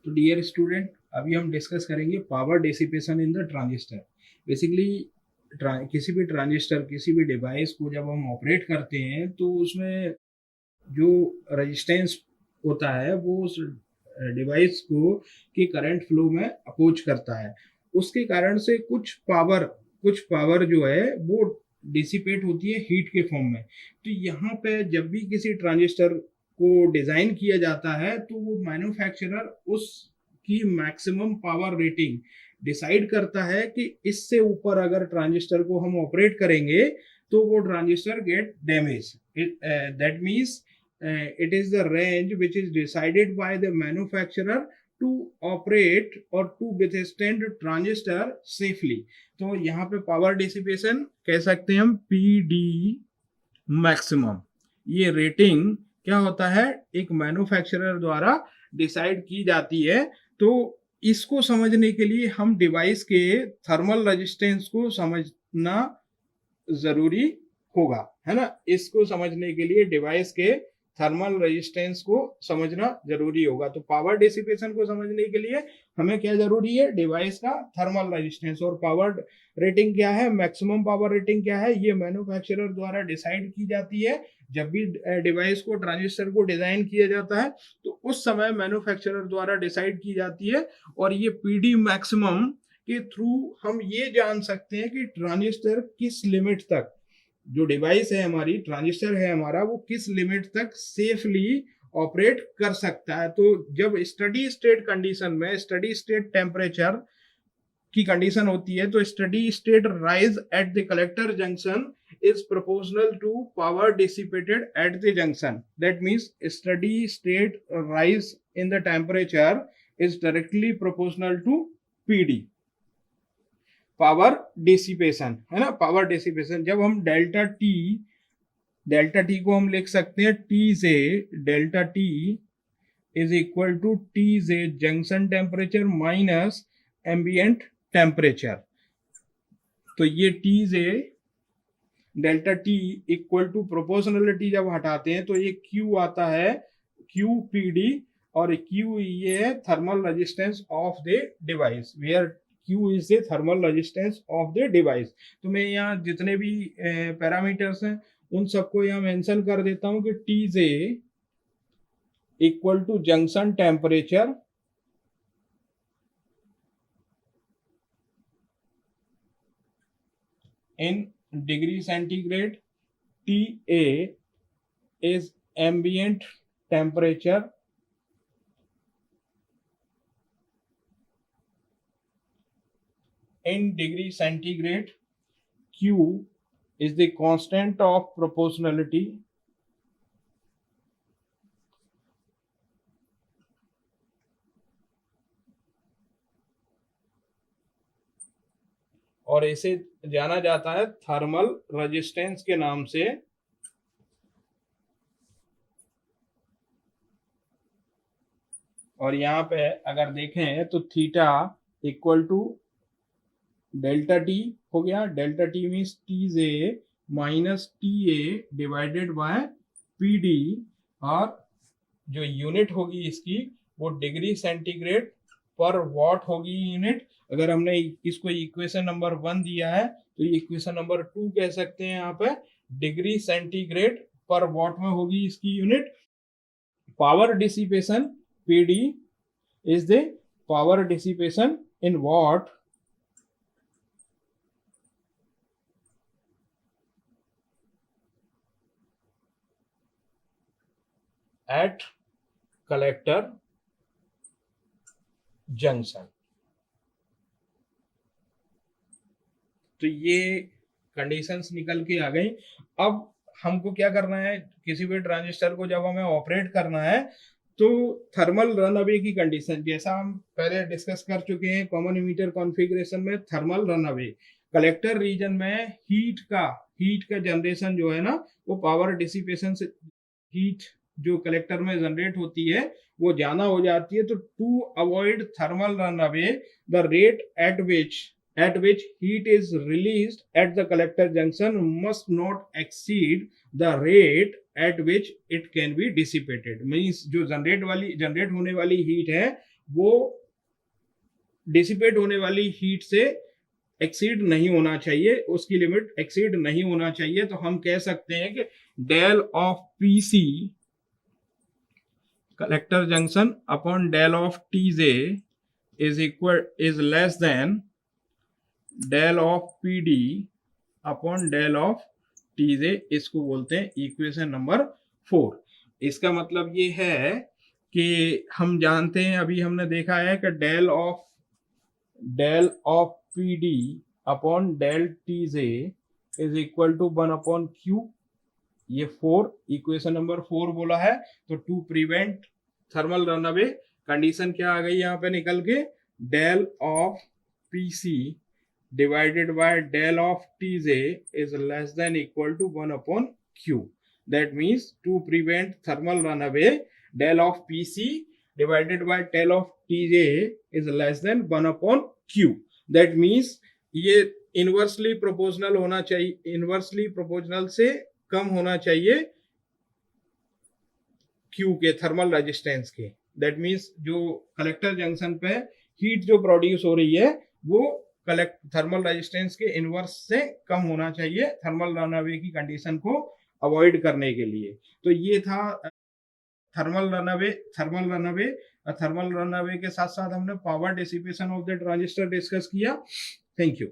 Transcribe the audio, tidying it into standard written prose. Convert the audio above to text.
तो dear student, अभी हम डिस्कस करेंगे power dissipation in the transistor. Basically किसी भी ट्रांजिस्टर, किसी भी डिवाइस को जब हम ऑपरेट करते हैं तो उसमें जो रेजिस्टेंस होता है वो उस डिवाइस को के करंट फ्लो में अपोज करता है। उसके कारण से कुछ पावर जो है वो डिसिपेट होती है हीट के फॉर्म में। तो यहाँ पे जब भी किसी ट्रांजिस्टर को डिजाइन किया जाता है तो वो मैन्युफैक्चरर उसकी मैक्सिमम पावर रेटिंग डिसाइड करता है कि इससे ऊपर अगर ट्रांजिस्टर को हम ऑपरेट करेंगे तो वो transistor gate damage. That means it is the range which is decided by the manufacturer to operate or to withstand transistor safely। तो यहाँ पे पावर डिसिपेशन कह सकते हैं हम PD मैक्सिमम। ये रेटिंग क्या होता है, एक मैन्युफैक्चरर द्वारा डिसाइड की जाती है। तो इसको समझने के लिए हम डिवाइस के थर्मल रेजिस्टेंस को समझना जरूरी होगा, है ना। इसको समझने के लिए डिवाइस के थर्मल रेजिस्टेंस को समझना जरूरी होगा। तो पावर डिसिपेशन को समझने के लिए हमें क्या जरूरी है, डिवाइस का थर्मल रेजिस्टेंस। और पावर रेटिंग क्या है, मैक्सिमम पावर रेटिंग क्या है, ये मैन्युफैक्चरर द्वारा डिसाइड की जाती है। जब भी डिवाइस को, ट्रांजिस्टर को डिजाइन किया जाता है तो उस समय मैन्युफैक्चरर द्वारा डिसाइड की जाती है। और ये पीडी मैक्सिमम के थ्रू हम ये जान सकते हैं कि ट्रांजिस्टर किस लिमिट तक, जो डिवाइस है हमारी, ट्रांजिस्टर है हमारा, वो किस लिमिट तक सेफली ऑपरेट कर सकता है। तो जब स्टडी स्टेट कंडीशन में, स्टडी स्टेट टेम्परेचर की कंडीशन होती है तो steady state rise at the collector junction is proportional to power dissipated at the junction. That means steady state rise in the temperature is directly proportional to PD, power dissipation, है ना। Power dissipation जब हम delta T को हम लिख सकते हैं T से, delta T is equal to T से junction temperature minus ambient temperature. तो ये टी से delta T equal to proportionality जब हटाते हैं तो ये क्यू आता है, क्यू पी डी। और क्यू ये है thermal resistance of the device, where Q is the thermal resistance of the device. तो मैं यहाँ जितने भी पैरामीटर्स हैं उन सबको यहाँ मेंशन कर देता हूँ कि T J equal to junction temperature in degree centigrade, T A is ambient temperature in degree centigrade, Q is the constant of proportionality और इसे जाना जाता है थर्मल रेजिस्टेंस के नाम से। और यहाँ पे अगर देखें तो theta equal to delta T हो गया। Delta T means T J minus T A divided by P D. और जो यूनिट होगी इसकी वो डिग्री सेंटीग्रेड पर वॉट होगी यूनिट। अगर हमने इसको इक्वेशन नंबर 1 दिया है तो इक्वेशन नंबर 2 कह सकते हैं। यहाँ पे डिग्री सेंटीग्रेड पर वॉट में होगी इसकी unit. Power dissipation PD is the power dissipation in watt at collector junction. तो ये कंडीशंस निकल के आ गई। अब हमको क्या करना है, किसी भी ट्रांजिस्टर को जब हमें ऑपरेट करना है तो थर्मल रन अवे की कंडीशन, जैसा हम पहले डिस्कस कर चुके हैं कॉमन इमीटर कॉन्फ़िगरेशन में, thermal runaway collector region में हीट का जनरेशन जो है ना वो पावर डिसिपेशन से, हीट जो कलेक्टर में जनरेट होती है वो ज्यादा हो जाती है। तो to avoid thermal runaway the rate at which heat is released at the collector junction must not exceed the rate at which it can be dissipated। Means जो जनरेट होने वाली हीट है वो डिसिपेट होने वाली heat से exceed नहीं होना चाहिए, उसकी लिमिट एक्सीड नहीं होना चाहिए। तो हम कह सकते हैं कि del of PC collector junction upon del of TJ is less than del of PD upon del of TJ. इसको बोलते हैं इक्वेशन नंबर 4। इसका मतलब ये है कि हम जानते हैं, अभी हमने देखा है कि del of P D upon del T J is equal to 1/q। ये 4 इक्वेशन नंबर 4 बोला है। तो to prevent thermal runaway condition क्या आ गई यहाँ पे निकल के, del of P C divided by del of Tj is less than equal to 1/q. That means to prevent thermal runaway, del of Pc divided by del of Tj is less than 1/q. That means ये inversely proportional होना चाहिए, inversely proportional से कम होना चाहिए Q के, thermal resistance के। That means जो collector junction पे हीट जो प्रोड्यूस हो रही है वो थर्मल रेजिस्टेंस के इनवर्स से कम होना चाहिए, थर्मल रनअवे की कंडीशन को अवॉइड करने के लिए। तो ये था थर्मल रनअवे। थर्मल रनअवे के साथ साथ हमने power dissipation of the transistor discuss किया। Thank you.